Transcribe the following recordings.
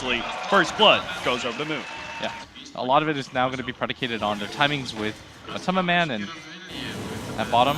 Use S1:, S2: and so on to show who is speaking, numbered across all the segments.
S1: actually, first blood goes over the moon.
S2: Yeah, a lot of it is now going to be predicated on their timings with MMR and at bottom.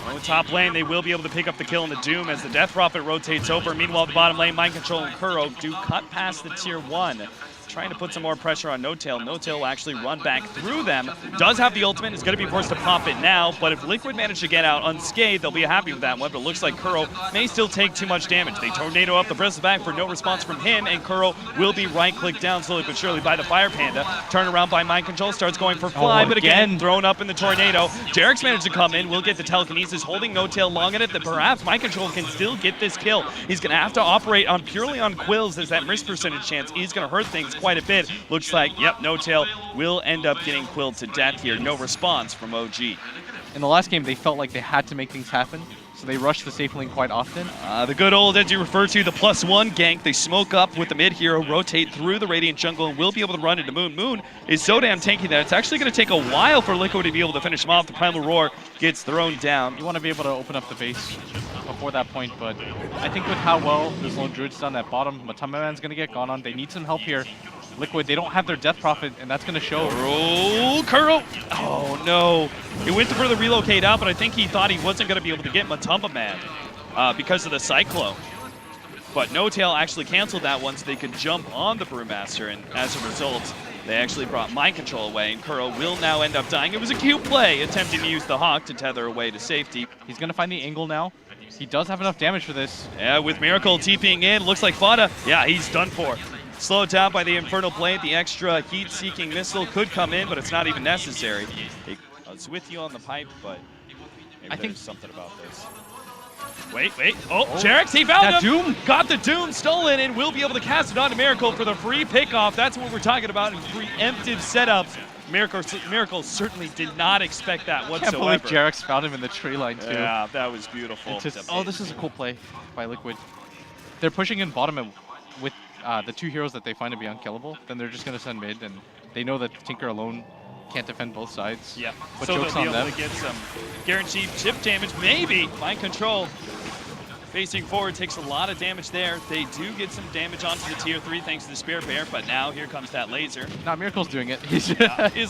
S1: On the top lane, they will be able to pick up the kill in the Doom as the Death Prophet rotates over. Meanwhile, the bottom lane, Mind Control and Kuro do cut past the tier 1. Trying to put some more pressure on No-Tail. No-Tail will actually run back through them. Does have the ultimate, is going to be forced to pop it now, but if Liquid manage to get out unscathed, they'll be happy with that one, but it looks like Kuro may still take too much damage. They tornado up the bristleback for no response from him, and Kuro will be right-clicked down slowly but surely by the Fire Panda. Turn around by Mind Control, starts going for Fly, but again, thrown up in the tornado. Jarek's managed to come in, will get the telekinesis, holding No-Tail long enough that perhaps Mind Control can still get this kill. He's going to have to operate on purely on Quills, as that risk percentage chance is going to hurt things quite a bit. Looks like, yep, No-Tail will end up getting quilled to death here. No response from OG.
S2: In the last game, they felt like they had to make things happen, so they rushed the safe lane quite often.
S1: The good old, as you refer to, the +1 gank. They smoke up with the mid hero, rotate through the Radiant jungle, and will be able to run into Moon. Moon is so damn tanky that it's actually going to take a while for Liquid to be able to finish him off. The Primal Roar gets thrown down.
S2: You want to be able to open up the base before that point, but I think with how well this Lone Druid's done at bottom, MMR's going to get gone on. They need some help here. Liquid, they don't have their Death Prophet, and that's going to show.
S1: Kuro! Oh, no. He went for the relocate out, but I think he thought he wasn't going to be able to get MMR because of the Cyclone. But No-Tail actually canceled that one so they could jump on the Brewmaster, and as a result, they actually brought Mind Control away, and Kuro will now end up dying. It was a cute play, attempting to use the Hawk to tether away to safety.
S2: He's going to find the angle now. He does have enough damage for this.
S1: Yeah, with Miracle TPing in, looks like Fada, yeah, he's done for. Slowed down by the Infernal Blade. The extra heat-seeking missile could come in, but it's not even necessary. It's with you on the pipe, but maybe I think something about this. Wait. Oh, Jarek's, he found him!
S2: Doom!
S1: Got the Doom stolen and will be able to cast it onto Miracle for the free pickoff. That's what we're talking about in preemptive setups. Miracle certainly did not expect that whatsoever.
S2: I can't believe Jarek's found him in the tree line, too.
S1: Yeah, that was beautiful.
S2: Oh, this is a cool play by Liquid. They're pushing in bottom with the two heroes that they find to be unkillable, then they're just going to send mid, and they know that Tinker alone can't defend both sides.
S1: Yeah,
S2: but
S1: so
S2: joke's
S1: they'll be
S2: on
S1: able
S2: them.
S1: to get some guaranteed chip damage, maybe. Mind Control facing forward takes a lot of damage there. They do get some damage onto the tier 3 thanks to the Spirit Bear, but now here comes that laser.
S2: Nah, Miracle's doing it.
S1: He's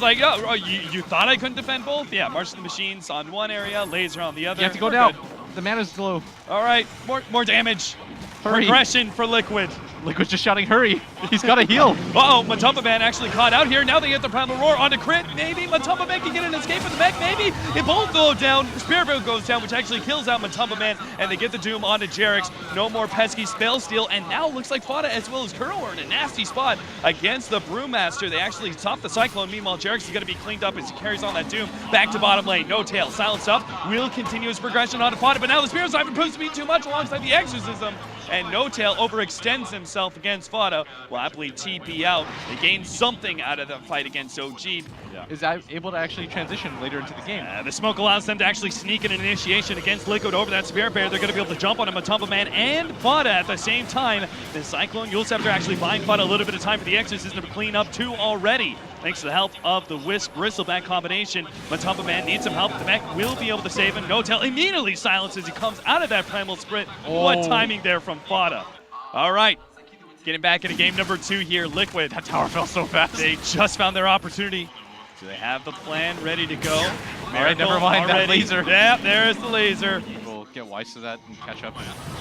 S1: like, oh, you thought I couldn't defend both? Yeah, March of the Machines on one area, laser on the other.
S2: You have to go down. The mana's low.
S1: All right, more damage.
S2: Hurry.
S1: Progression for Liquid.
S2: Liquid's just shouting, hurry. He's got to heal.
S1: Uh-oh, MMR actually caught out here. Now they get the Primal Roar onto crit. Maybe MMR can get an escape with the mech. Maybe it both go down. Spirit Bear goes down, which actually kills out MMR, and they get the Doom onto Jarek's. No more pesky spell steal, and now it looks like Fada as well as Kuro are in a nasty spot against the Brewmaster. They actually stop the Cyclone. Meanwhile, Jarek's is going to be cleaned up as he carries on that Doom. Back to bottom lane. No-Tail. Silenced up. Will continue his progression onto Fada, but now the Spirit Siphon proves to be too much alongside the Exorcism, and No-Tail overextends himself against Fada. Will happily TP out. They gain something out of the fight against OG.
S2: Yeah. Is able to actually transition later into the game.
S1: The smoke allows them to actually sneak an initiation against Liquid over that Spirit Bear. They're going to be able to jump on a MMR and Fada at the same time. The Cyclone Yule Scepter actually buying Fada a little bit of time for the Exorcism to clean up 2 already. Thanks to the help of the Wisp Bristleback combination, MMR needs some help. The mech will be able to save him. No-Tail immediately silences as he comes out of that Primal Sprint. Oh. What timing there from Fada. All right. Getting back into game number 2 here, Liquid.
S2: That tower fell so fast.
S1: They just found their opportunity. Do they have the plan ready to go?
S2: All right, never mind that laser.
S1: Yeah, there's the laser.
S2: We'll get wise to that and catch up.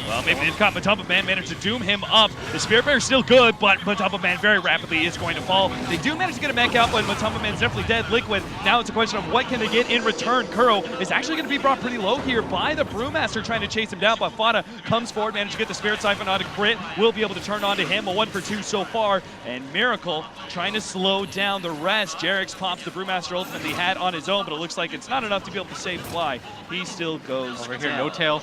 S1: Well, maybe they've caught MMR, managed to doom him up. The Spirit Bear is still good, but MMR very rapidly is going to fall. They do manage to get a mech out, but MMR is definitely dead. Liquid, now it's a question of what can they get in return. Kuro is actually going to be brought pretty low here by the Brewmaster trying to chase him down, but Fada comes forward, managed to get the Spirit Siphon on a crit. Will be able to turn on to him, a 1 for 2 so far, and Miracle trying to slow down the rest. Jarek's pops the Brewmaster ultimate he had on his own, but it looks like it's not enough to be able to save Fly. He still goes
S2: over here, No-Tail.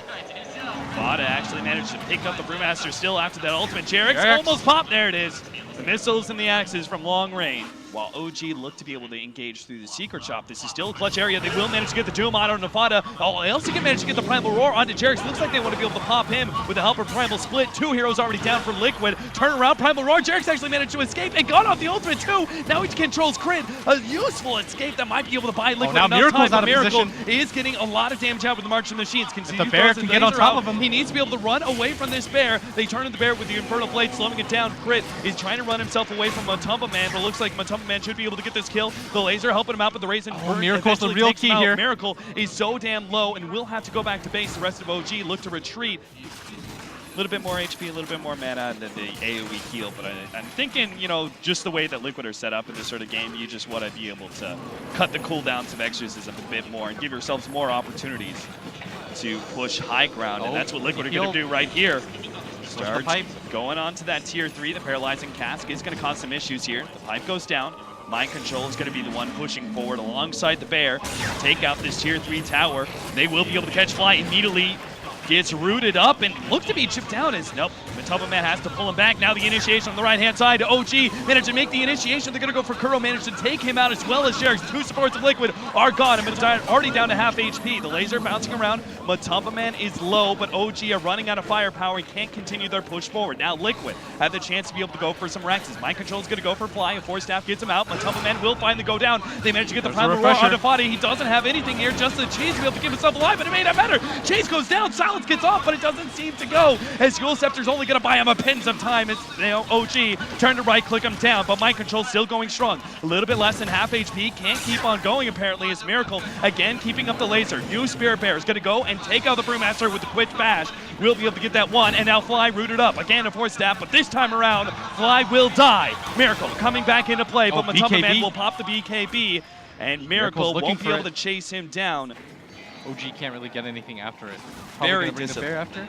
S1: Fada actually managed to pick up the Brewmaster still after that ultimate. Jarek's almost popped. There it is. The missiles and the axes from long range. while OG look to be able to engage through the secret shop. This is still a clutch area. They will manage to get the Doom out on Nefada. Oh, they also can manage to get the Primal Roar onto Jerix. Looks like they want to be able to pop him with the help of Primal Split. 2 heroes already down for Liquid. Turn around, Primal Roar. Jerix actually managed to escape and got off the ultimate too. Now he controls Crit. A useful escape that might be able to buy Liquid
S2: now
S1: enough
S2: Miracle's
S1: time.
S2: out of
S1: Miracle
S2: position.
S1: is getting a lot of damage out with the March of the Machines.
S2: The bear can get on top of him.
S1: He needs to be able to run away from this bear. They turn in the bear with the Infernal Blade, slowing it down. Crit is trying to run himself away from Matumba Man, but it looks like Matumba Man should be able to get this kill. The laser helping him out, but the Raisin
S2: Miracle's the real key here.
S1: Miracle is so damn low and will have to go back to base. The rest of OG look to retreat. A little bit more HP, a little bit more mana than the AoE heal, but I'm thinking, you know, just the way that Liquid are set up in this sort of game, you just want to be able to cut the cooldowns of Exorcism a bit more and give yourselves more opportunities to push high ground, and that's what Liquid are going to do right here. Starts going on to that tier 3. The Paralyzing Cask is going to cause some issues here. The pipe goes down. Mind Control is going to be the one pushing forward alongside the bear. Take out this tier 3 tower. They will be able to catch Fly immediately. Gets rooted up and look to be chipped down as nope. Matumba Man has to pull him back. Now the initiation on the right-hand side. OG managed to make the initiation. They're going to go for Kuro, managed to take him out as well as Jerix. 2 supports of Liquid are gone, and already down to half HP. The laser bouncing around. Matumba Man is low, but OG are running out of firepower and can't continue their push forward. Now Liquid have the chance to be able to go for some Rexes. Mind Control is going to go for Fly. A Force Staff gets him out. Matumba Man will finally go down. They manage to get the Primal Roar onto Fadi. He doesn't have anything here, just the Cheese to be able to keep himself alive, but it may not matter. Chase goes down. Silence gets off, but it doesn't seem to go, as Ghoul Scepter's only going to buy him a pins of time. It's, you know, OG trying to right-click him down, but Mind Control still going strong. A little bit less than half HP, can't keep on going apparently, as Miracle again keeping up the laser. New Spirit Bear is going to go and take out the Brewmaster with the quick bash. Will be able to get that one, and now Fly rooted up. Again a Force Staff, but this time around, Fly will die. Miracle coming back into play, but Matumba Man will pop the BKB, and Miracle won't be able to chase him down.
S2: OG can't really get anything after it.
S1: Very disciplined.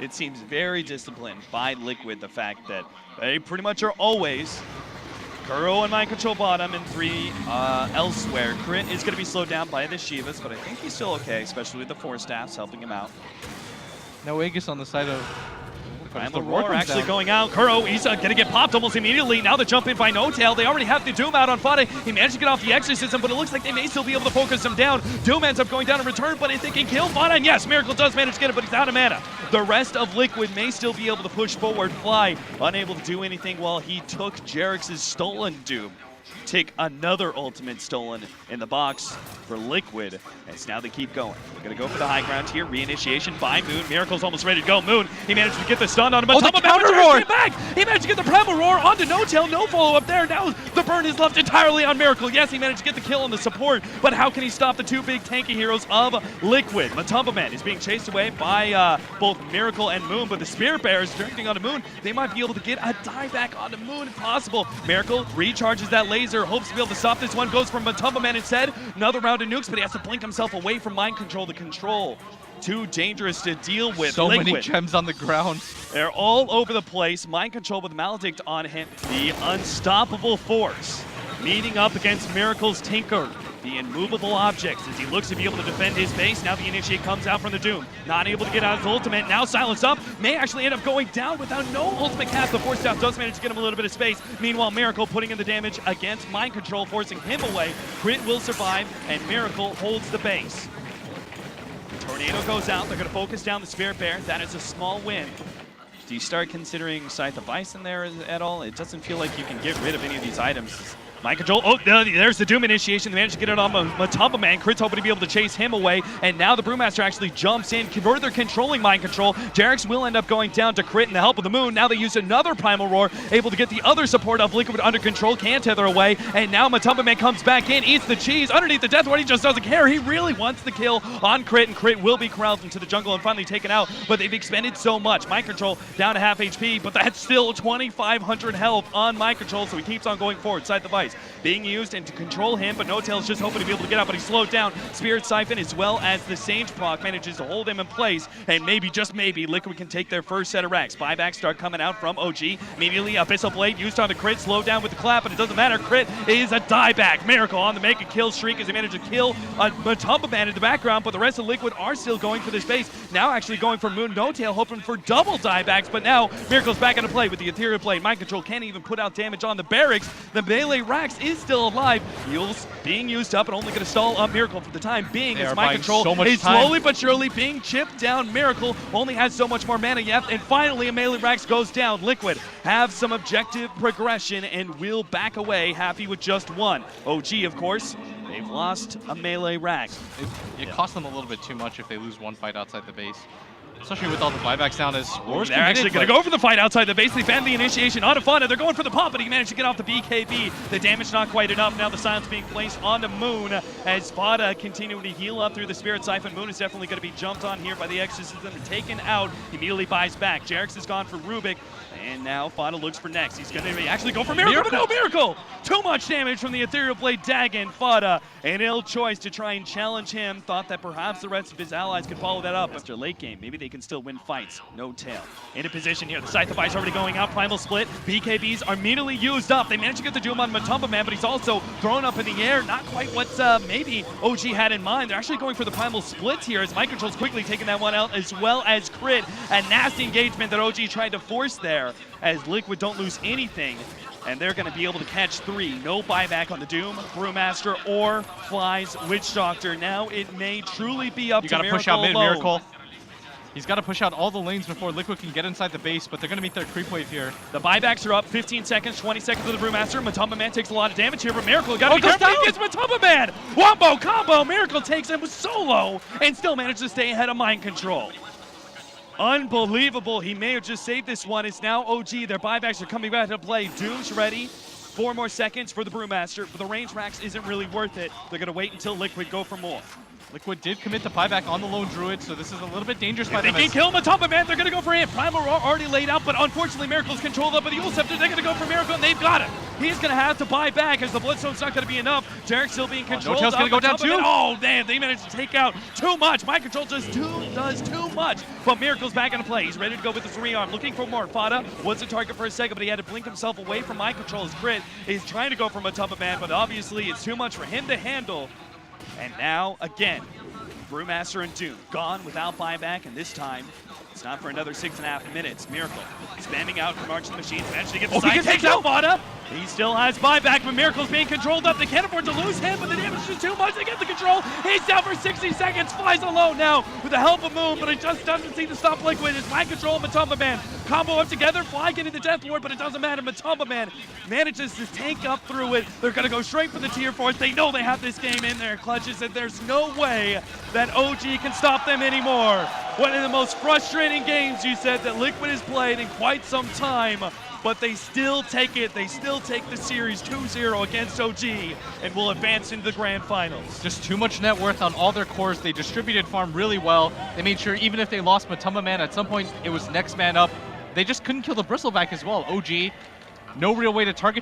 S1: It seems very disciplined by Liquid, the fact that they pretty much are always Kuro and Mind Control bottom and 3 elsewhere. Crit is going to be slowed down by the Shivas, but I think he's still okay, especially with the Force Staffs helping him out.
S2: No Aegis on the side of...
S1: And the Roar actually going out. Kuro, he's going to get popped almost immediately. Now the jump in by No-Tail. They already have the Doom out on Fade. He managed to get off the Exorcism, but it looks like they may still be able to focus him down. Doom ends up going down in return, but if they can kill Fade, and yes, Miracle does manage to get it, but he's out of mana. The rest of Liquid may still be able to push forward. Fly unable to do anything while he took Jerix's stolen Doom. Take another ultimate stolen in the box for Liquid, as now they keep going. They're going to go for the high ground here. Reinitiation by Moon. Miracle's almost ready to go. Moon, he managed to get the stun on him.
S2: Oh, the counter roar!
S1: Back. He managed to get the Primal Roar onto No-Tail. No follow-up there. Now the burn is left entirely on Miracle. Yes, he managed to get the kill on the support, but how can he stop the 2 big tanky heroes of Liquid? Matumba Man is being chased away by both Miracle and Moon, but the Spirit Bears directing onto Moon. They might be able to get a dieback onto Moon if possible. Miracle recharges that laser, hopes to be able to stop this one, goes for Matumba Man instead. Another round of nukes, but he has to blink himself away from Mind Control to control. Too dangerous to deal with.
S2: So
S1: Liquid.
S2: many gems on the ground.
S1: They're all over the place. Mind Control with Maledict on him. The unstoppable force meeting up against Miracle's Tinker. The immovable objects as he looks to be able to defend his base. Now the Initiate comes out from the Doom. Not able to get out his ultimate. Now silenced up. May actually end up going down without no ultimate cast. The Force Staff does manage to get him a little bit of space. Meanwhile, Miracle putting in the damage against Mind Control, forcing him away. Crit will survive, and Miracle holds the base. Tornado goes out. They're going to focus down the Spirit Bear. That is a small win. Do you start considering Scythe of Ice in there at all? It doesn't feel like you can get rid of any of these items. Mind Control, oh, there's the Doom initiation. They managed to get it on Matumba Man. Crit's hoping to be able to chase him away, and now the Brewmaster actually jumps in, further controlling Mind Control. Jerix will end up going down to Crit in the help of the Moon. Now they use another Primal Roar, able to get the other support of Liquid under control, can tether away, and now Matumba Man comes back in, eats the cheese underneath the Death Ward. He just doesn't care. He really wants the kill on Crit, and Crit will be corralled into the jungle and finally taken out, but they've expended so much. Mind Control down to half HP, but that's still 2,500 health on Mind Control, so he keeps on going forward. Scythe of Ice being used and to control him, but No-Tail's just hoping to be able to get out, but he's slowed down. Spirit Siphon as well as the Sage proc manages to hold him in place, and maybe, just maybe, Liquid can take their first set of racks. Buybacks start coming out from OG. Immediately, Abyssal Blade used on the Crit, slowed down with the clap, but it doesn't matter. Crit is a dieback. Miracle on the make a kill streak as he managed to kill Matumba Man in the background, but the rest of Liquid are still going for this base. Now actually going for Moon. No-Tail hoping for double diebacks, but now Miracle's back into play with the Ethereal Blade. Mind Control can't even put out damage on the barracks. The melee round Rax is still alive. Heals being used up and only going to stall up Miracle for the time being.
S2: They
S1: As
S2: are
S1: Mind
S2: buying
S1: Control
S2: so much
S1: is
S2: time.
S1: slowly but surely being chipped down. Miracle only has so much more mana left, and finally a melee Rax goes down. Liquid have some objective progression and will back away, happy with just one. OG, of course, they've lost a melee Rax.
S2: It costs them a little bit too much if they lose one fight outside the base. Especially with all the buybacks down as Roar's
S1: They're actually going to go for the fight outside the base. They fan the initiation on Fada. They're going for the pop, but he managed to get off the BKB. The damage not quite enough. Now the silence being placed onto Moon as Fada continuing to heal up through the Spirit Siphon. Moon is definitely going to be jumped on here by the Exorcism and taken out. He immediately buys back. Jerix is gone for Rubik. And now Fada looks for next. He's going to actually go for Miracle, but no Miracle! Too much damage from the Ethereal Blade Dagon. Fada, an ill choice to try and challenge him. Thought that perhaps the rest of his allies could follow that up. After late game, maybe they can still win fights. No tail. Into position here. The Scythify already going out. Primal Split. BKBs are immediately used up. They managed to get the Doom on Matumba Man, but he's also thrown up in the air. Not quite what maybe OG had in mind. They're actually going for the Primal Splits here as Mind Control's quickly taking that one out, as well as Crit. A nasty engagement that OG tried to force there, as Liquid don't lose anything, and they're going to be able to catch 3. No buyback on the Doom, Brewmaster, or Fly's Witch Doctor. Now it may truly be up to Miracle.
S2: You got to push out mid,
S1: alone.
S2: Miracle. He's got to push out all the lanes before Liquid can get inside the base, but they're going to meet their creep wave here.
S1: The buybacks are up. 15 seconds, 20 seconds of the Brewmaster. Matumba Man takes a lot of damage here, but Miracle got to be careful against Matumba Man. Wombo combo. Miracle takes him solo and still manages to stay ahead of Mind Control. Unbelievable. He may have just saved this one. It's now OG. Their buybacks are coming back to play. Doom's ready. 4 more seconds for the Brewmaster, but the range Rax isn't really worth it. They're going to wait until Liquid go for more.
S2: Liquid did commit the buyback on the lone Druid, so this is a little bit dangerous by
S1: If they
S2: them.
S1: can kill Matumba Man, they're going to go for him. Primal already laid out, but unfortunately Miracle's controlled up by the Eul Scepter. They're going to go for Miracle, and they've got him. He's going to have to buy back as the Bloodstone's not going to be enough. Derek still being controlled.
S2: No-Tail's going to go down too.
S1: Oh, damn, they managed to take out too much. Mind Control just does too much, but Miracle's back into play. He's ready to go with his rearm, looking for more. Fada was a target for a second, but he had to blink himself away from Mind Control's Crit. He's trying to go for Matumba Man, but obviously it's too much for him to handle. And now, again, Brewmaster and Doom gone without buyback, and this time it's not for another 6.5 minutes. Miracle spamming out from Marching Machines, managed to get the side, takes out Fada. He still has buyback, but Miracle's being controlled up. They can't afford to lose him, but the damage is too much. They get the control. He's down for 60 seconds, flies alone now with the help of Moon, but it just doesn't seem to stop Liquid. It's Mind Control and Matumba Man. Combo up together, Fly getting the Death Lord, but it doesn't matter. Matumba Man manages to tank up through it. They're going to go straight for the tier 4s. They know they have this game in their clutches, and there's no way that OG can stop them anymore. One of the most frustrating games, you said, that Liquid has played in quite some time, but they still take it. They still take the series 2-0 against OG and will advance into the grand finals.
S2: Just too much net worth on all their cores. They distributed farm really well. They made sure even if they lost Matumba Man, at some point it was next man up. They just couldn't kill the Bristleback as well. OG, no real way to target